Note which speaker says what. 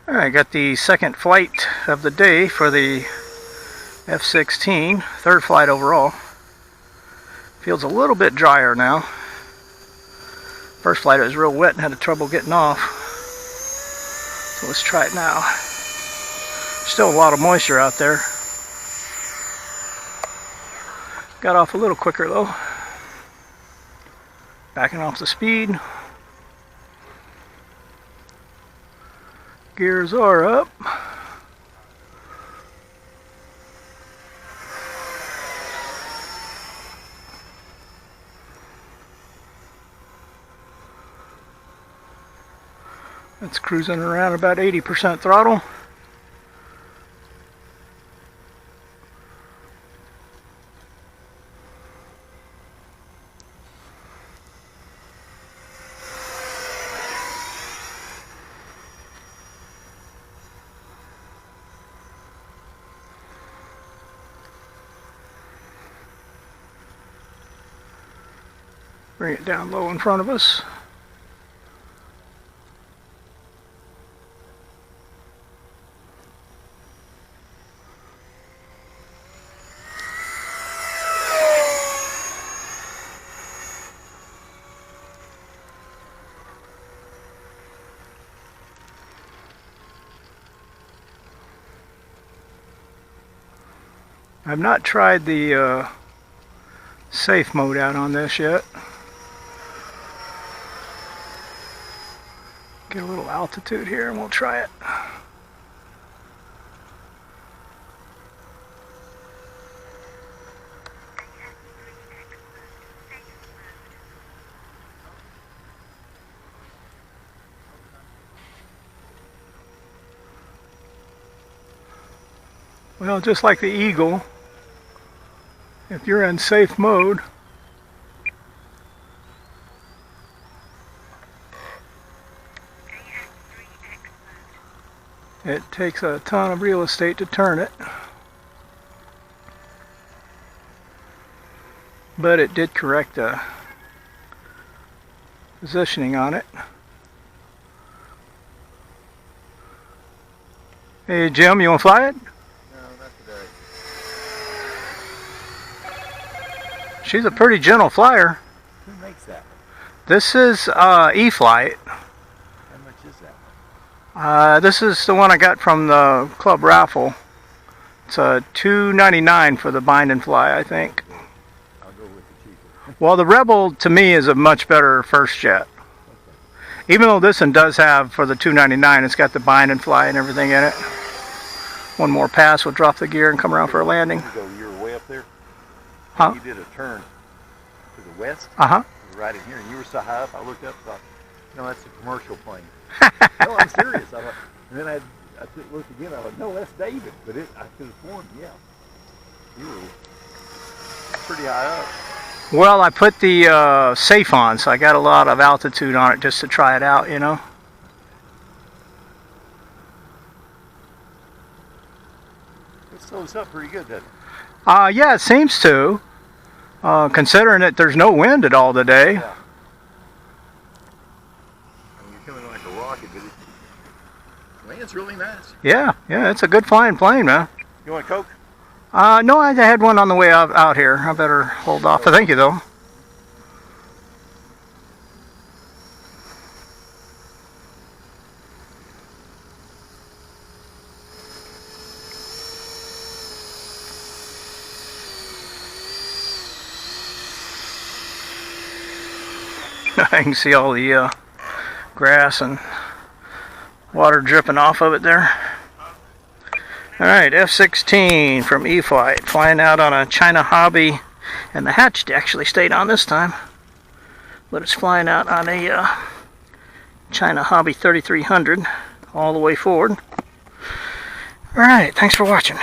Speaker 1: Alright, got the second flight of the day for the F-16, third flight overall. Feels a little bit drier now. First flight it was real wet and had trouble getting off. So let's try it now. Still a lot of moisture out there. Got off a little quicker though. Backing off the speed. Gears are up. It's cruising around about 80% throttle. Bring it down low in front of us. I've not tried the safe mode out on this yet. Get a little altitude here and we'll try it. Well, just like the Eagle, if you're in safe mode, it takes a ton of real estate to turn it. But it did correct the positioning on it. Hey Jim, you want to fly it?
Speaker 2: No, not today.
Speaker 1: She's a pretty gentle flyer.
Speaker 2: Who makes that?
Speaker 1: This is eFlite.
Speaker 2: How much is that?
Speaker 1: This is the one I got from the club raffle. It's a $2.99 for the bind and fly, I think.
Speaker 2: I'll go with the cheaper.
Speaker 1: Well, the Rebel to me is a much better first jet.
Speaker 2: Okay.
Speaker 1: Even though this one does have, for the $2.99, it's got the bind and fly and everything in it. One more pass, we'll drop the gear and come around for a landing.
Speaker 2: You were way up there?
Speaker 1: Huh?
Speaker 2: You did a turn to the west?
Speaker 1: Uh-huh.
Speaker 2: Right in here, and you were so high up, I looked up and thought, no, that's a commercial plane. No, I'm serious. I thought, and then I looked again, I thought, no, that's David. But I could have sworn, yeah. You were pretty high up.
Speaker 1: Well, I put the safe on, so I got a lot of altitude on it just to try it out, you know.
Speaker 2: It slows up pretty good, doesn't it?
Speaker 1: Yeah, it seems to. Considering that there's no wind at all today.
Speaker 2: Yeah. I mean, you're coming like a rocket, but it lands really nice.
Speaker 1: Yeah, it's a good flying plane, man.
Speaker 2: You want a Coke?
Speaker 1: No, I had one on the way out here. I better hold off. Thank you, though. I can see all the grass and water dripping off of it there. Alright, F-16 from eFlite, flying out on a China Hobby, and the hatch actually stayed on this time, but it's flying out on a China Hobby 3300 all the way forward. Alright, thanks for watching.